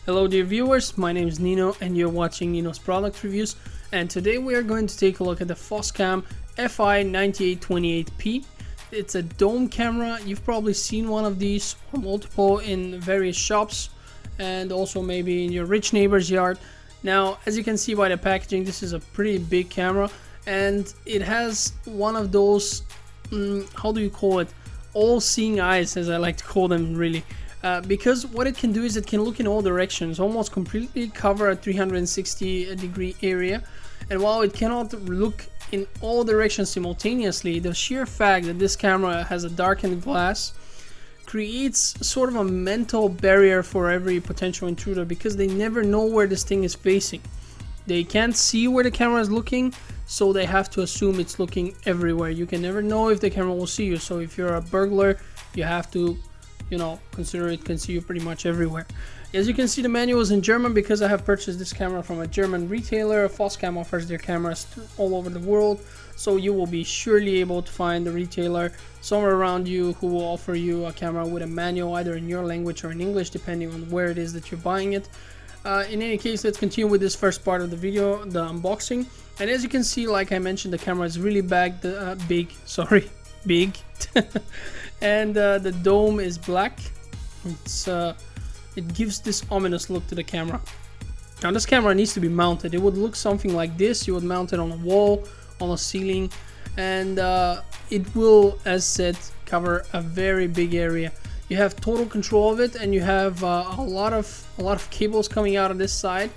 Hello dear viewers, my name is Nino and you're watching Nino's product reviews, and today we are going to take a look at the Foscam FI9828P. It's a dome camera. You've probably seen one of these or multiple in various shops and also maybe in your rich neighbor's yard. Now, as you can see by the packaging, this is a pretty big camera and it has one of those, how do you call it, all-seeing eyes, as I like to call them, really. Because what it can do is it can look in all directions, almost completely cover a 360 degree area. And while it cannot look in all directions simultaneously, the sheer fact that this camera has a darkened glass creates sort of a mental barrier for every potential intruder, because they never know where this thing is facing. They can't see where the camera is looking, so they have to assume it's looking everywhere. You can never know if the camera will see you. So if you're a burglar, you have to consider it can see you pretty much everywhere. As you can see, the manual is in German because I have purchased this camera from a German retailer. Foscam offers their cameras all over the world, so you will be surely able to find the retailer somewhere around you who will offer you a camera with a manual either in your language or in English, depending on where it is that you're buying it. In any case, let's continue with this first part of the video, the unboxing. And as you can see, like I mentioned, the camera is really big. And the dome is black. It gives this ominous look to the camera. Now this camera needs to be mounted. It would look something like this. You would mount it on a wall, on a ceiling, and it will, as said, cover a very big area. You have total control of it, and you have a lot of cables coming out of this side,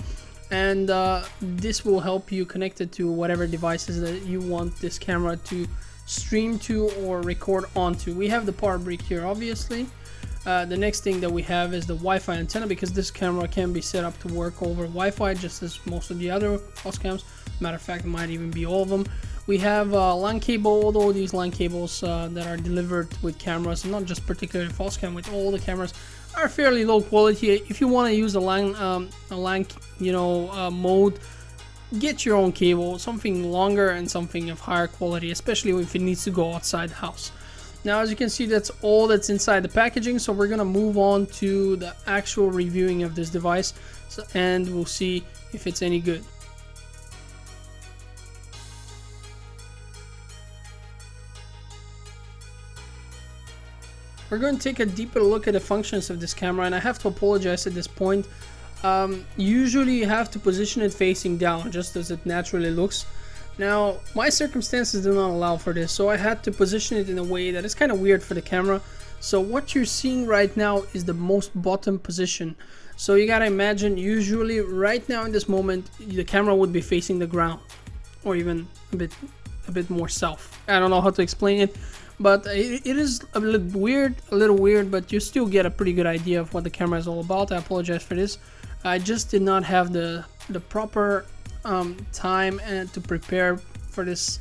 and this will help you connect it to whatever devices that you want this camera to stream to or record onto. We have the power brick here, obviously. The next thing that we have is the Wi-Fi antenna, because this camera can be set up to work over Wi-Fi just as most of the other Foscams. Matter of fact, it might even be all of them. We have a LAN cable, although these LAN cables that are delivered with cameras, and not just particularly Foscam, with all the cameras, are fairly low quality. If you want to use a LAN mode, get your own cable, something longer and something of higher quality, especially if it needs to go outside the house. Now, as you can see, that's all that's inside the packaging, so we're gonna move on to the actual reviewing of this device, and we'll see if it's any good. We're going to take a deeper look at the functions of this camera, and I have to apologize at this point. Usually you have to position it facing down, just as it naturally looks. Now, my circumstances do not allow for this, so I had to position it in a way that is kind of weird for the camera. So what you're seeing right now is the most bottom position. So you gotta imagine, usually right now in this moment, the camera would be facing the ground, or even a bit more south. I don't know how to explain it, but it is a little weird, but you still get a pretty good idea of what the camera is all about. I apologize for this. I just did not have the proper time and to prepare for this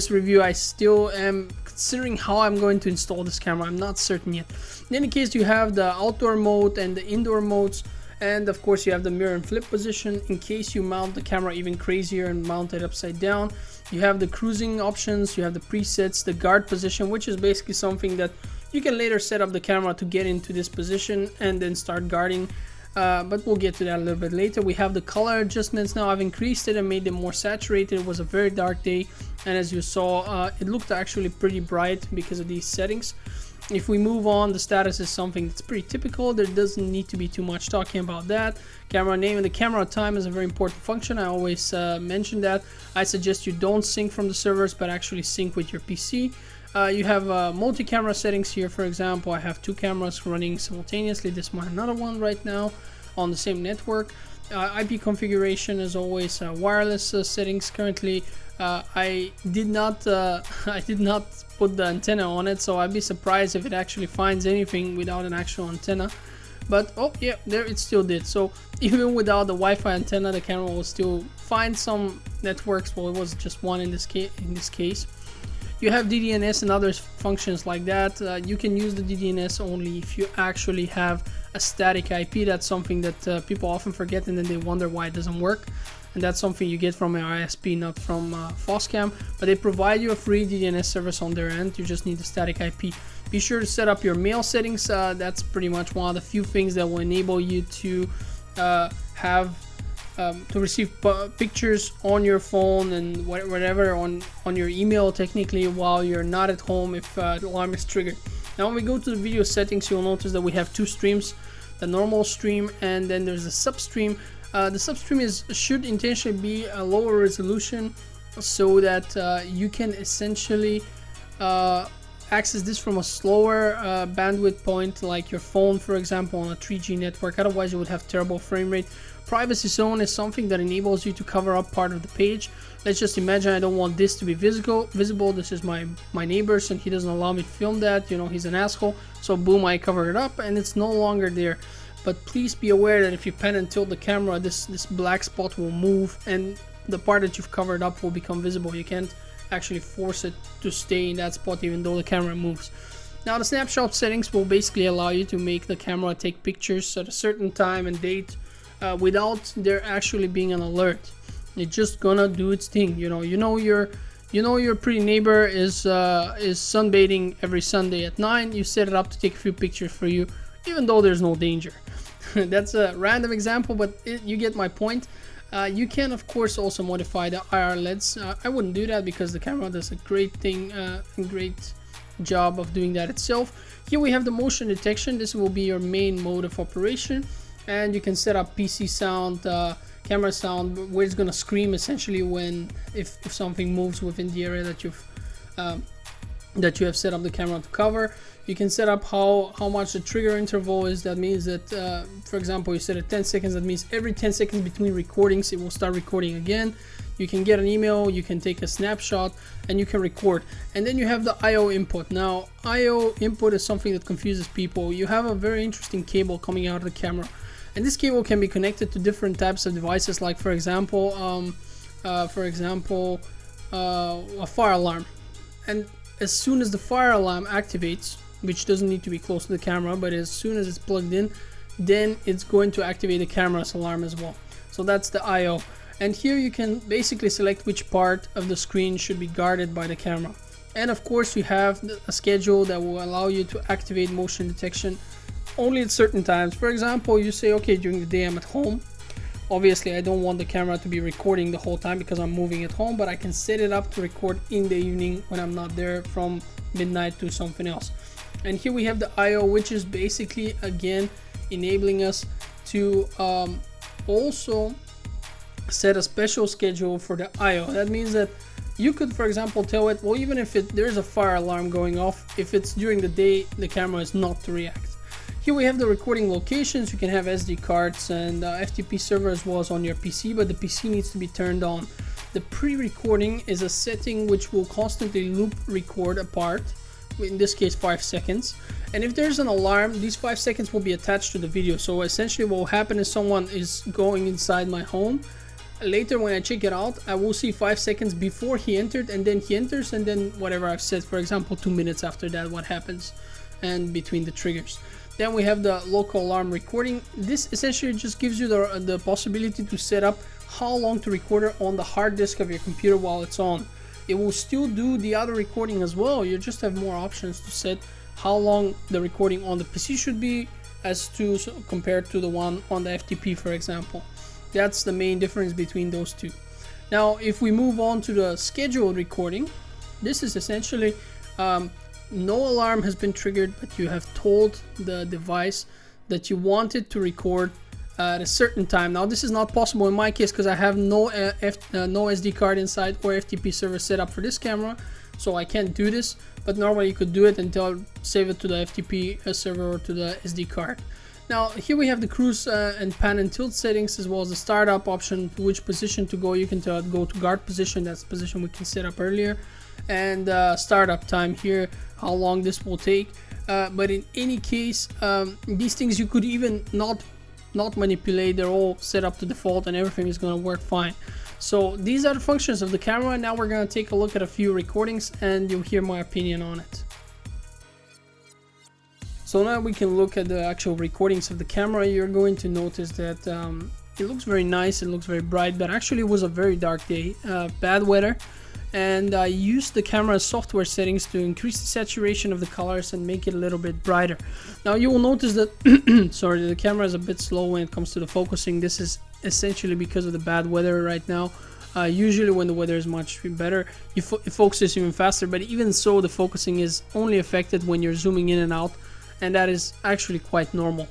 review. I still am considering how I'm going to install this camera. I'm not certain yet. In any case, you have the outdoor mode and the indoor modes, and of course you have the mirror and flip position in case you mount the camera even crazier and mount it upside down. You have the cruising options, you have the presets, the guard position, which is basically something that you can later set up the camera to get into this position and then start guarding. But we'll get to that a little bit later. We have the color adjustments now. I've increased it and made them more saturated. It was a very dark day, and as you saw, it looked actually pretty bright because of these settings. If we move on, the status is something that's pretty typical. There doesn't need to be too much talking about that. Camera name and the camera time is a very important function. I always mention that. I suggest you don't sync from the servers, but actually sync with your PC. You have multi-camera settings here. For example, I have two cameras running simultaneously. This one, another one right now on the same network. IP configuration, as always, wireless settings. Currently, I did not put the antenna on it, so I'd be surprised if it actually finds anything without an actual antenna. But oh yeah, there it still did. So even without the Wi-Fi antenna, the camera will still find some networks. Well, it was just one in this case. You have DDNS and other functions like that. You can use the DDNS only if you actually have a static IP. That's something that people often forget, and then they wonder why it doesn't work. And that's something you get from an ISP, not from Foscam. But they provide you a free DDNS service on their end. You just need the static IP. Be sure to set up your mail settings. That's pretty much one of the few things that will enable you to have to receive pictures on your phone and whatever on your email technically while you're not at home if the alarm is triggered. Now when we go to the video settings, you'll notice that we have two streams, the normal stream and then there's a substream. The substream should intentionally be a lower resolution so that you can essentially access this from a slower bandwidth point, like your phone for example on a 3G network. Otherwise you would have terrible frame rate. Privacy zone is something that enables you to cover up part of the page. Let's just imagine I don't want this to be visible. This is my neighbor's and he doesn't allow me to film that, you know, he's an asshole. So boom, I cover it up and it's no longer there. But please be aware that if you pan and tilt the camera, this black spot will move and the part that you've covered up will become visible. You can't actually force it to stay in that spot even though the camera moves. Now the snapshot settings will basically allow you to make the camera take pictures at a certain time and date without there actually being an alert. It's just gonna do its thing. You know your pretty neighbor is sunbathing every Sunday at 9. You set it up to take a few pictures for you, even though there's no danger. That's a random example, but you get my point. You can of course also modify the IR LEDs. I wouldn't do that because the camera does a great thing, great job of doing that itself. Here we have the motion detection. This will be your main mode of operation, and you can set up PC sound, camera sound, where it's gonna scream essentially when if something moves within the area that you have set up the camera to cover. You can set up how much the trigger interval is. That means that for example you set it 10 seconds. That means every 10 seconds between recordings it will start recording again. You can get an email, you can take a snapshot, and you can record. And then you have the IO input. Now IO input is something that confuses people. You have a very interesting cable coming out of the camera, and this cable can be connected to different types of devices, like for example a fire alarm. And as soon as the fire alarm activates, which doesn't need to be close to the camera, but as soon as it's plugged in, then it's going to activate the camera's alarm as well. So that's the IO. And here you can basically select which part of the screen should be guarded by the camera. And of course you have a schedule that will allow you to activate motion detection only at certain times. For example, you say, okay, during the day I'm at home. Obviously I don't want the camera to be recording the whole time because I'm moving at home, but I can set it up to record in the evening when I'm not there, from midnight to something else. And here we have the IO, which is basically again enabling us to also set a special schedule for the IO. That means that you could, for example, tell it, well, even if there's a fire alarm going off, if it's during the day, the camera is not to react. Here we have the recording locations. You can have SD cards and FTP server as well as on your PC, but the PC needs to be turned on. The pre-recording is a setting which will constantly loop record apart, in this case 5 seconds. And if there's an alarm, these 5 seconds will be attached to the video. So essentially what will happen is someone is going inside my home. Later when I check it out, I will see 5 seconds before he entered, and then he enters, and then whatever I've set, for example 2 minutes after that, what happens, and between the triggers. Then we have the local alarm recording. This essentially just gives you the possibility to set up how long to record it on the hard disk of your computer while it's on. It will still do the other recording as well. You just have more options to set how long the recording on the PC should be as to compared to the one on the FTP, for example. That's the main difference between those two. Now if we move on to the scheduled recording, this is essentially no alarm has been triggered, but you have told the device that you want it to record at a certain time. Now this is not possible in my case because I have no SD card inside or FTP server set up for this camera, so I can't do this. But normally you could do it and save it to the FTP server or to the SD card. Now here we have the cruise and pan and tilt settings, as well as the startup option, which position to go. You can go to guard position, that's the position we can set up earlier, and startup time here, how long this will take. But in any case, these things you could even not manipulate. They're all set up to default and everything is going to work fine. So these are the functions of the camera. Now we're going to take a look at a few recordings and you'll hear my opinion on it. So now we can look at the actual recordings of the camera. You're going to notice that it looks very nice, it looks very bright, but actually it was a very dark day, bad weather. and I used the camera's software settings to increase the saturation of the colors and make it a little bit brighter. Now you will notice that sorry, the camera is a bit slow when it comes to the focusing. This is essentially because of the bad weather right now. Usually when the weather is much better, it focuses even faster, but even so the focusing is only affected when you're zooming in and out, and that is actually quite normal.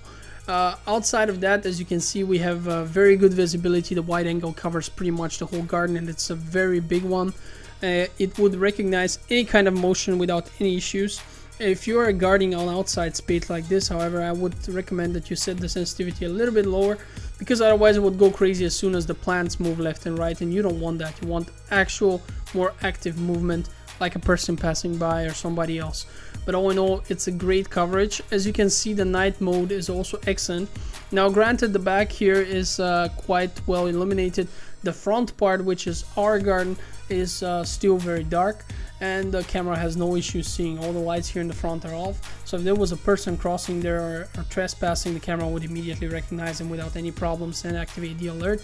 Outside of that, as you can see, we have very good visibility. The wide angle covers pretty much the whole garden, and it's a very big one. It would recognize any kind of motion without any issues. If you are guarding an outside space like this, however, I would recommend that you set the sensitivity a little bit lower, because otherwise it would go crazy as soon as the plants move left and right, and you don't want that. You want actual, more active movement, like a person passing by or somebody else. But all in all, it's a great coverage. As you can see, the night mode is also excellent. Now granted, the back here is quite well illuminated. The front part, which is our garden, is still very dark, and the camera has no issues seeing. All the lights here in the front are off, so if there was a person crossing there or trespassing, the camera would immediately recognize them without any problems and activate the alert.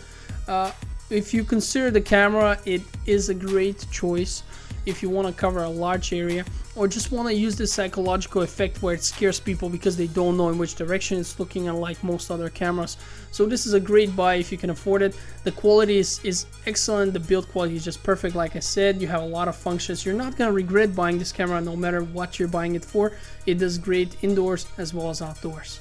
If you consider the camera, it is a great choice if you want to cover a large area, or just want to use this psychological effect where it scares people because they don't know in which direction it's looking, unlike most other cameras. So this is a great buy if you can afford it. The quality is excellent. The build quality is just perfect. Like I said, you have a lot of functions. You're not going to regret buying this camera no matter what you're buying it for. It does great indoors as well as outdoors.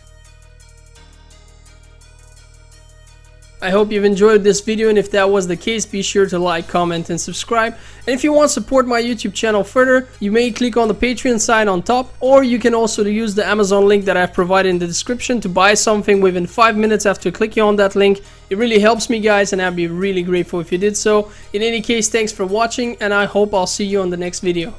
I hope you've enjoyed this video, and if that was the case, be sure to like, comment, and subscribe. And if you want to support my YouTube channel further, you may click on the Patreon side on top, or you can also use the Amazon link that I've provided in the description to buy something within 5 minutes after clicking on that link. It really helps me, guys, and I'd be really grateful if you did so. In any case, thanks for watching, and I hope I'll see you on the next video.